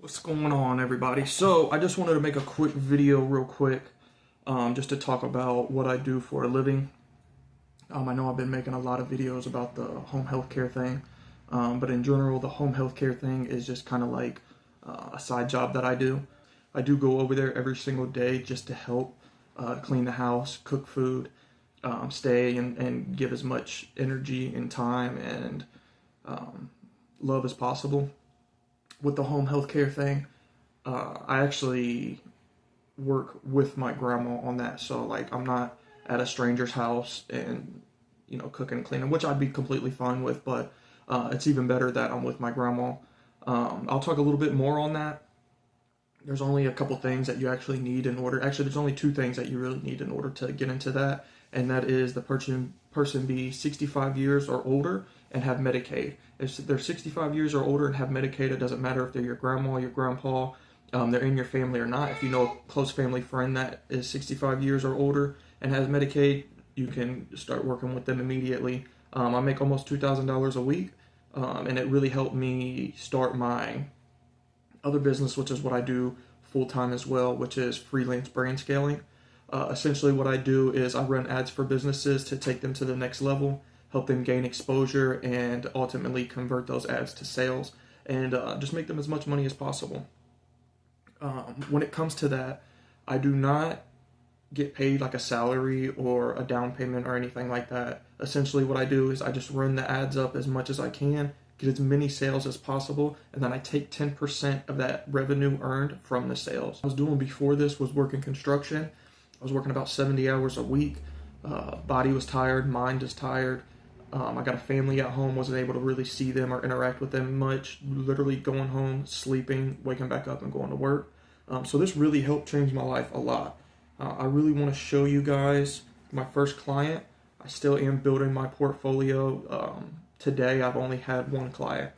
What's going on, everybody? So I just wanted to make a quick video real quick, just to talk about what I do for a living. I know I've been making a lot of videos about the home healthcare thing, but in general, the home healthcare thing is just kind of like a side job that I do. I do go over there every single day just to help clean the house, cook food, stay and give as much energy and time and love as possible. With the home healthcare thing, I actually work with my grandma on that. So like I'm not at a stranger's house and cooking and cleaning, which I'd be completely fine with. But it's even better that I'm with my grandma. I'll talk a little bit more on that. There's only a couple things that you actually need in order. Actually, there's only two things that you really need in order to get into that, and that is the person be 65 years or older and have Medicaid. If they're 65 years or older and have Medicaid, it doesn't matter if they're your grandma, your grandpa, they're in your family or not. If you know a close family friend that is 65 years or older and has Medicaid, you can start working with them immediately. I make almost $2,000 a week, and it really helped me start my other business, which is what I do full time as well, which is freelance brand scaling. Essentially, what I do is I run ads for businesses to take them to the next level, help them gain exposure, and ultimately convert those ads to sales, and just make them as much money as possible. When it comes to that, I do not get paid like a salary or a down payment or anything like that. Essentially, what I do is I just run the ads up as much as I can, get as many sales as possible, and then I take 10% of that revenue earned from the sales. What I was doing before this was working construction. I was working about 70 hours a week. Body was tired, mind is tired. I got a family at home, wasn't able to really see them or interact with them much. Literally going home, sleeping, waking back up, and going to work. So this really helped change my life a lot. I really want to show you guys my first client. I still am building my portfolio. Today I've only had one client,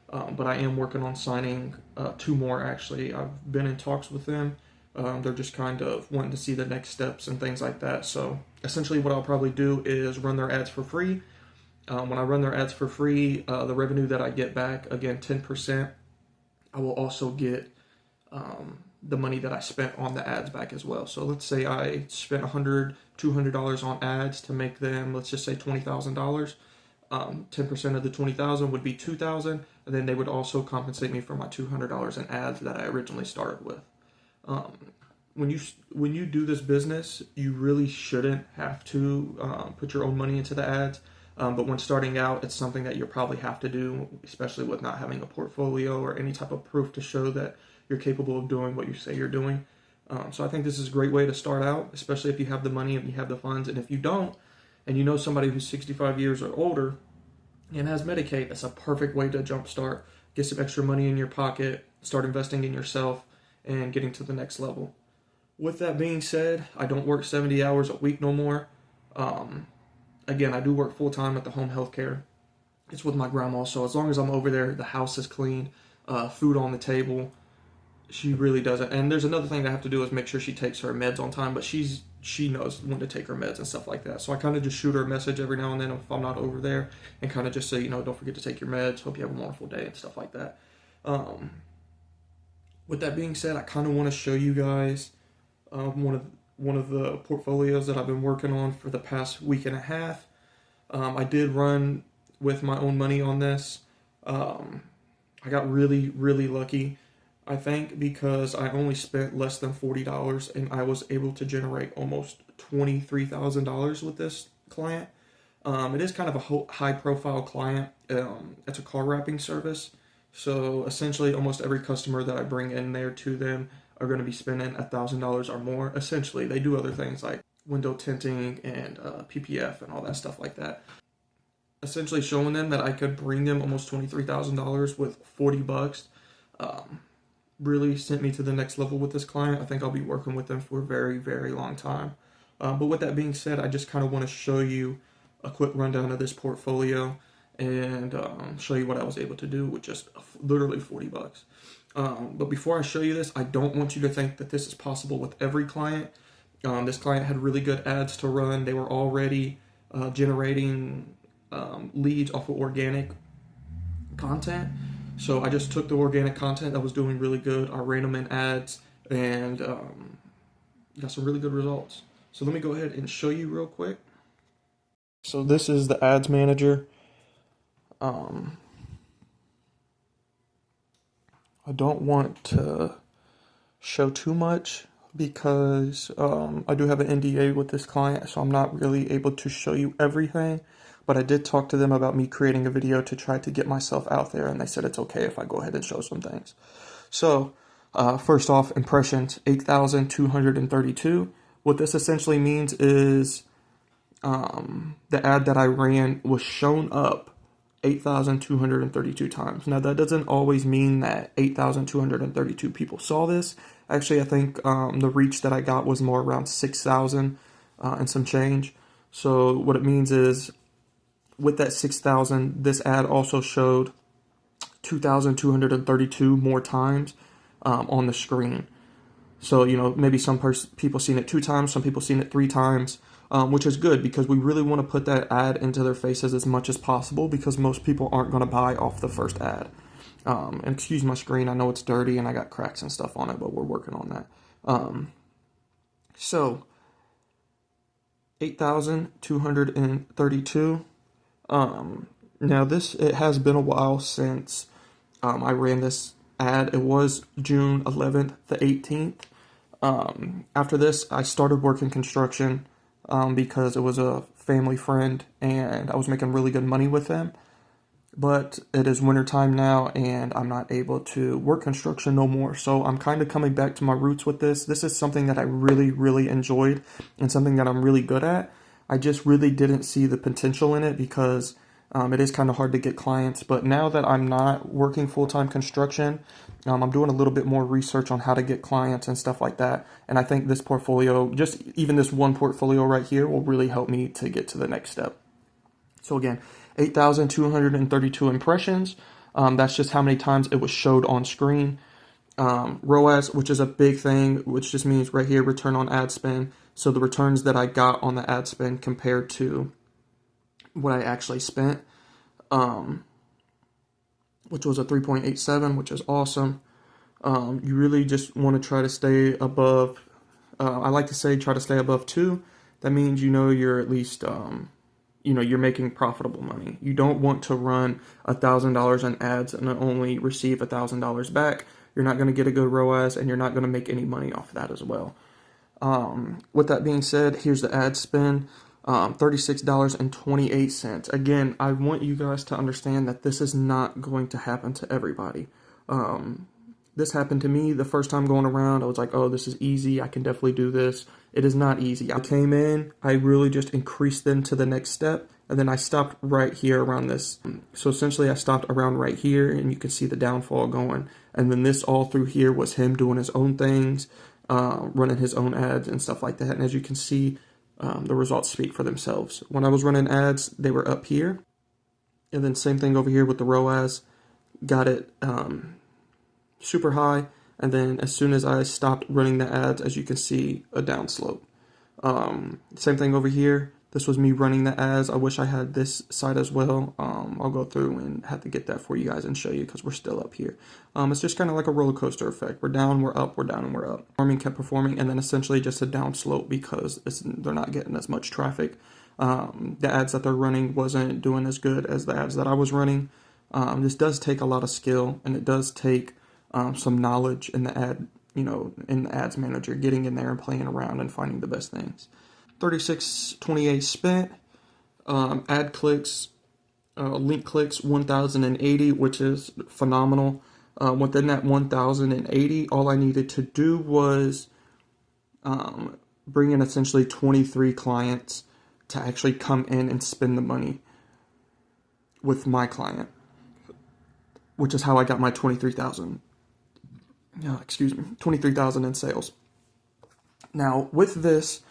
but I am working on signing two more actually. I've been in talks with them. They're just kind of wanting to see the next steps and things like that. So essentially what I'll probably do is run their ads for free. When I run their ads for free, the revenue that I get back, again, 10%, I will also get the money that I spent on the ads back as well. So let's say I spent $100, $200 on ads to make them, let's just say $20,000. 10% of the $20,000 would be $2,000, and then they would also compensate me for my $200 in ads that I originally started with. When you do this business, you really shouldn't have to put your own money into the ads. But when starting out, it's something that you'll probably have to do, especially with not having a portfolio or any type of proof to show that you're capable of doing what you say you're doing. So I think this is a great way to start out, especially if you have the money and you have the funds. And if you don't, and you know somebody who's 65 years or older and has Medicaid, that's a perfect way to jumpstart, get some extra money in your pocket, start investing in yourself, and getting to the next level. With that being said, I don't work 70 hours a week no more. Again, I do work full-time at the home healthcare. It's with my grandma, so as long as I'm over there, the house is clean, food on the table. She really doesn't. And there's another thing I have to do is make sure she takes her meds on time, but she knows when to take her meds and stuff like that. So I kind of just shoot her a message every now and then if I'm not over there and kind of just say, don't forget to take your meds. Hope you have a wonderful day and stuff like that. With that being said, I kind of want to show you guys one of the portfolios that I've been working on for the past week and a half. I did run with my own money on this. I got really, really lucky, I think, because I only spent less than $40 and I was able to generate almost $23,000 with this client. It is kind of a high profile client. It's a car wrapping service. So essentially almost every customer that I bring in there to them are going to be spending $1,000 or more. Essentially, they do other things like window tinting and PPF and all that stuff like that. Essentially showing them that I could bring them almost $23,000 with $40 really sent me to the next level with this client. I think I'll be working with them for a very, very long time. But with that being said, I just kind of want to show you a quick rundown of this portfolio and show you what I was able to do with just literally $40. But before I show you this, I don't want you to think that this is possible with every client. This client had really good ads to run. They were already generating leads off of organic content. So I just took the organic content that was doing really good. I ran them in ads and got some really good results. So let me go ahead and show you real quick. So this is the ads manager. I don't want to show too much because I do have an NDA with this client, so I'm not really able to show you everything. But I did talk to them about me creating a video to try to get myself out there, and they said it's okay if I go ahead and show some things. So first off, impressions, 8,232. What this essentially means is the ad that I ran was shown up 8,232 times. Now, that doesn't always mean that 8,232 people saw this. Actually, I think the reach that I got was more around 6,000 and some change. So what it means is with that 6,000, this ad also showed 2,232 more times on the screen. So, you know, maybe some people seen it 2 times, some people seen it 3 times, which is good because we really want to put that ad into their faces as much as possible because most people aren't going to buy off the first ad. And excuse my screen, I know it's dirty and I got cracks and stuff on it, but we're working on that. So, 8,232. Now it has been a while since I ran this ad. It was June 11th, the 18th. After this, I started working construction because it was a family friend and I was making really good money with them. But it is wintertime now and I'm not able to work construction no more. So I'm kind of coming back to my roots with this. This is something that I really, really enjoyed and something that I'm really good at. I just really didn't see the potential in it because it is kind of hard to get clients. But now that I'm not working full-time construction, I'm doing a little bit more research on how to get clients and stuff like that. And I think this portfolio, just even this one portfolio right here, will really help me to get to the next step. So again, 8,232 impressions. That's just how many times it was showed on screen. ROAS, which is a big thing, which just means right here, return on ad spend. So the returns that I got on the ad spend compared to what I actually spent, which was a 3.87, which is awesome. You really just want to try to stay above, I like to say try to stay above 2. That means, you know, you're at least, you're making profitable money. You don't want to run $1,000 in ads and only receive $1,000 back. You're not going to get a good ROAS and you're not going to make any money off of that as well. With that being said, here's the ad spend, $36.28. Again, I want you guys to understand that this is not going to happen to everybody. This happened to me the first time going around. I was like, oh, this is easy. I can definitely do this. It is not easy. I came in, I really just increased them to the next step, and then I stopped right here around this. So essentially I stopped around right here, and you can see the downfall going. And then this all through here was him doing his own things, running his own ads and stuff like that. And as you can see, the results speak for themselves. When I was running ads, they were up here. And then same thing over here with the ROAS. Got it super high, and then as soon as I stopped running the ads, as you can see, a downslope. Same thing over here. This was me running the ads. I wish I had this side as well. I'll go through and have to get that for you guys and show you because we're still up here. It's just kind of like a roller coaster effect. We're down, we're up, we're down, and we're up. Farming kept performing, and then essentially just a downslope because they're not getting as much traffic. The ads that they're running wasn't doing as good as the ads that I was running. This does take a lot of skill, and it does take some knowledge in the ad, in the ads manager, getting in there and playing around and finding the best things. 36.28 spent. Ad clicks, link clicks, 1,080, which is phenomenal. Within that 1,080, all I needed to do was bring in essentially 23 clients to actually come in and spend the money with my client, which is how I got my 23,000 in sales. Now, with this,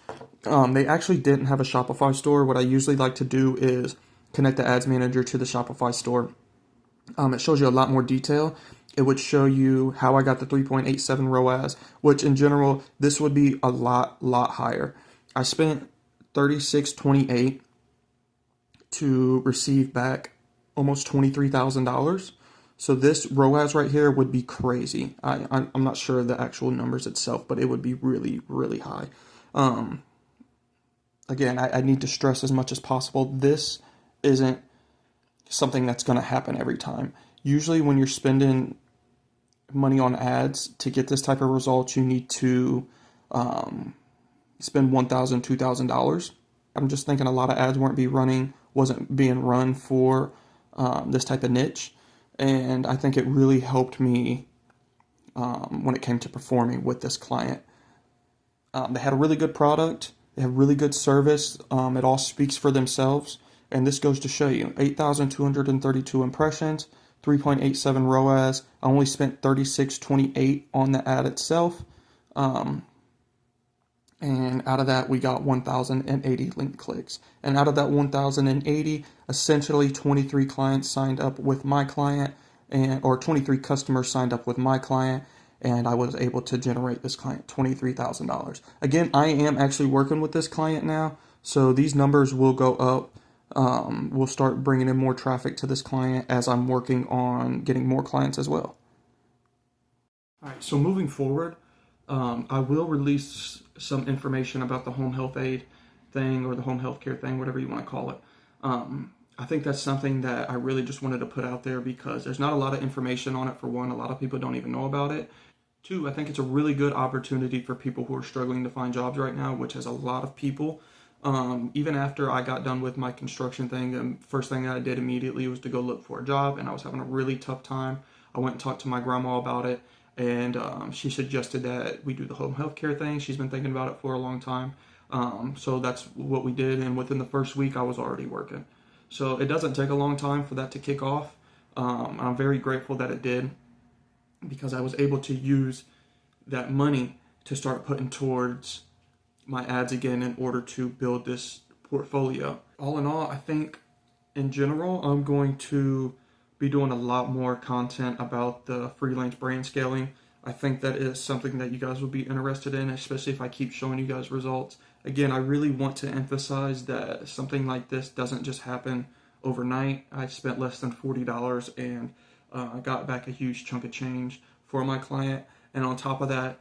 they actually didn't have a Shopify store. What I usually like to do is connect the ads manager to the Shopify store. It shows you a lot more detail. It would show you how I got the 3.87 ROAS, which in general, this would be a lot higher. I spent $36.28 to receive back almost $23,000. So this ROAS right here would be crazy. I'm not sure of the actual numbers itself, but it would be really, really high. Again, I need to stress as much as possible, this isn't something that's going to happen every time. Usually when you're spending money on ads to get this type of results, you need to spend $1,000, $2,000. I'm just thinking a lot of ads wasn't being run for this type of niche. And I think it really helped me when it came to performing with this client. They had a really good product. They have really good service. It all speaks for themselves. And this goes to show you 8,232 impressions, 3.87 ROAS. I only spent $36.28 on the ad itself. And out of that, we got 1,080 link clicks. And out of that 1,080, essentially 23 clients signed up with my client, or 23 customers signed up with my client, and I was able to generate this client $23,000. Again, I am actually working with this client now, so these numbers will go up. We'll start bringing in more traffic to this client as I'm working on getting more clients as well. All right, so moving forward, I will release some information about the home health aid thing, or the home health care thing, whatever you want to call it. I think that's something that I really just wanted to put out there because there's not a lot of information on it. For one, a lot of people don't even know about it. Two, I think it's a really good opportunity for people who are struggling to find jobs right now, which has a lot of people. Even after I got done with my construction thing, the first thing that I did immediately was to go look for a job, and I was having a really tough time. I went and talked to my grandma about it, and she suggested that we do the home health care thing. She's been thinking about it for a long time. So that's what we did, and within the first week, I was already working. So it doesn't take a long time for that to kick off. I'm very grateful that it did, because I was able to use that money to start putting towards my ads again in order to build this portfolio. All in all, I think in general, I'm going to be doing a lot more content about the freelance brand scaling. I think that is something that you guys will be interested in, especially if I keep showing you guys results. Again, I really want to emphasize that something like this doesn't just happen overnight. I spent less than $40 and I got back a huge chunk of change for my client. And on top of that,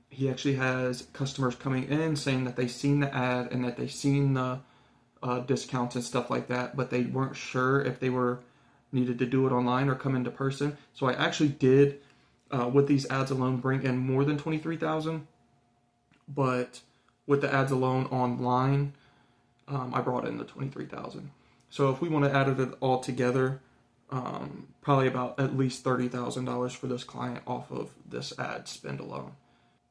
he actually has customers coming in saying that they've seen the ad and that they've seen the discounts and stuff like that, but they weren't sure if they needed to do it online or come into person. So I actually did, with these ads alone, bring in more than 23,000, but with the ads alone online, I brought in the 23,000. So if we want to add it all together, probably about at least $30,000 for this client off of this ad spend alone.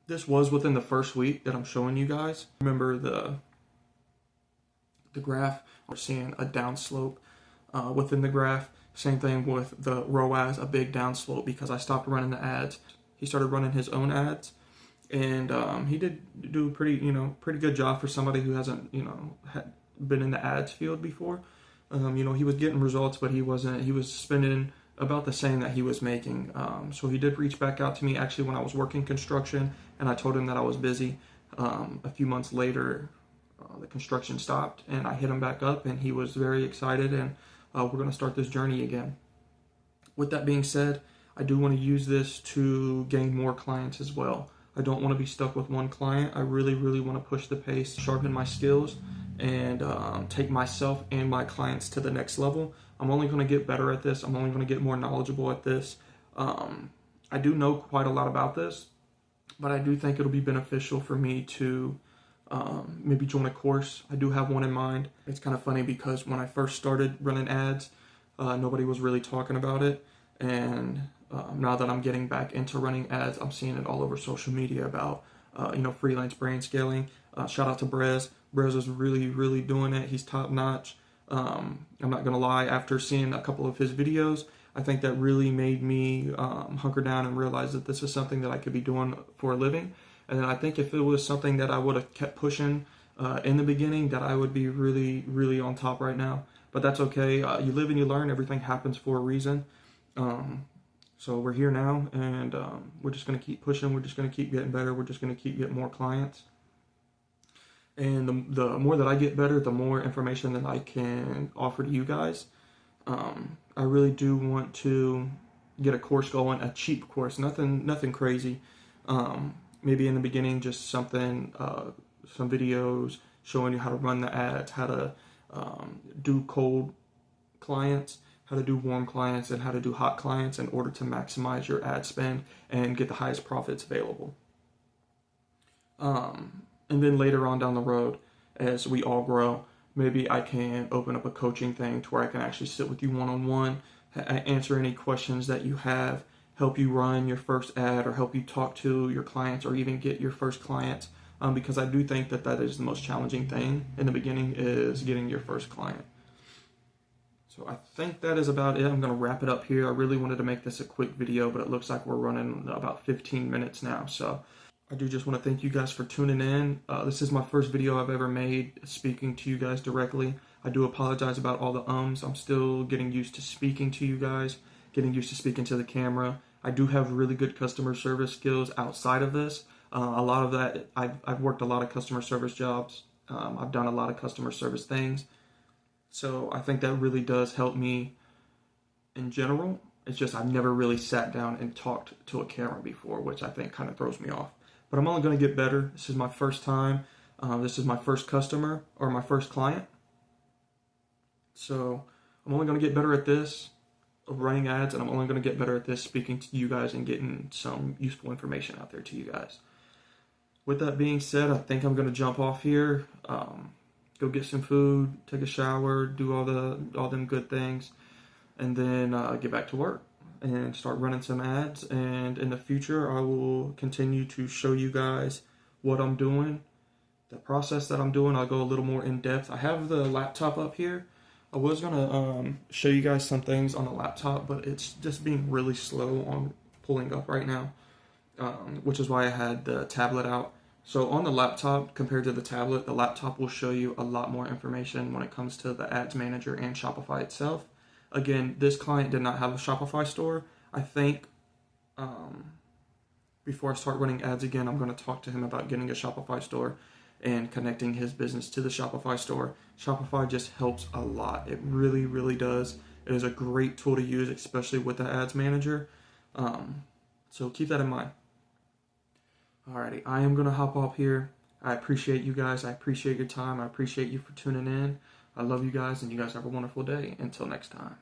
This was within the first week that I'm showing you guys. Remember the graph, we're seeing a downslope within the graph. Same thing with the ROAS, a big downslope, because I stopped running the ads. He started running his own ads, and he did do a pretty good job for somebody who hasn't, been in the ads field before. He was getting results, but he was spending about the same that he was making. So he did reach back out to me actually when I was working construction, and I told him that I was busy. A few months later, the construction stopped, and I hit him back up, and he was very excited, and we're going to start this journey again. With that being said, I do want to use this to gain more clients as well. I don't want to be stuck with one client. I really, really want to push the pace, sharpen my skills, and take myself and my clients to the next level. I'm only going to get better at this. I'm only going to get more knowledgeable at this. I do know quite a lot about this, but I do think it'll be beneficial for me to maybe join a course. I do have one in mind. It's kind of funny because when I first started running ads, nobody was really talking about it. And now that I'm getting back into running ads, I'm seeing it all over social media about, freelance brand scaling. Shout out to Brez. Brez is really, really doing it. He's top notch. I'm not going to lie, after seeing a couple of his videos, I think that really made me hunker down and realize that this is something that I could be doing for a living. And then I think if it was something that I would have kept pushing in the beginning, that I would be really, really on top right now. But that's okay. You live and you learn. Everything happens for a reason. So we're here now, and we're just going to keep pushing. We're just going to keep getting better. We're just going to keep getting more clients. And the more that I get better, the more information that I can offer to you guys. I really do want to get a course going, a cheap course, nothing crazy. Maybe in the beginning, just something, some videos showing you how to run the ads, how to do cold clients, how to do warm clients, and how to do hot clients in order to maximize your ad spend and get the highest profits available. And then later on down the road, as we all grow, maybe I can open up a coaching thing to where I can actually sit with you one-on-one, answer any questions that you have, help you run your first ad, or help you talk to your clients, or even get your first clients. Because I do think that is the most challenging thing in the beginning, is getting your first client. So I think that is about it. I'm going to wrap it up here. I really wanted to make this a quick video, but it looks like we're running about 15 minutes now. So I do just want to thank you guys for tuning in. This is my first video I've ever made speaking to you guys directly. I do apologize about all the ums. I'm still getting used to speaking to you guys, getting used to speaking to the camera. I do have really good customer service skills outside of this. A lot of that, I've worked a lot of customer service jobs. I've done a lot of customer service things. So I think that really does help me in general. It's just I've never really sat down and talked to a camera before, which I think kind of throws me off. But I'm only going to get better. This is my first time. This is my first customer, or my first client. So I'm only going to get better at this, of running ads, and I'm only going to get better at this speaking to you guys and getting some useful information out there to you guys. With that being said, I think I'm going to jump off here. Go get some food, take a shower, do all them good things, and then get back to work and start running some ads. And in the future, I will continue to show you guys what I'm doing, the process that I'm doing. I'll go a little more in depth. I have the laptop up here. I was gonna show you guys some things on the laptop, but it's just being really slow on pulling up right now, which is why I had the tablet out. So on the laptop, compared to the tablet, the laptop will show you a lot more information when it comes to the Ads Manager and Shopify itself. Again, this client did not have a Shopify store. I think before I start running ads again, I'm going to talk to him about getting a Shopify store and connecting his business to the Shopify store. Shopify just helps a lot. It really, really does. It is a great tool to use, especially with the Ads Manager. So keep that in mind. Alrighty, I am going to hop off here. I appreciate you guys. I appreciate your time. I appreciate you for tuning in. I love you guys, and you guys have a wonderful day. Until next time.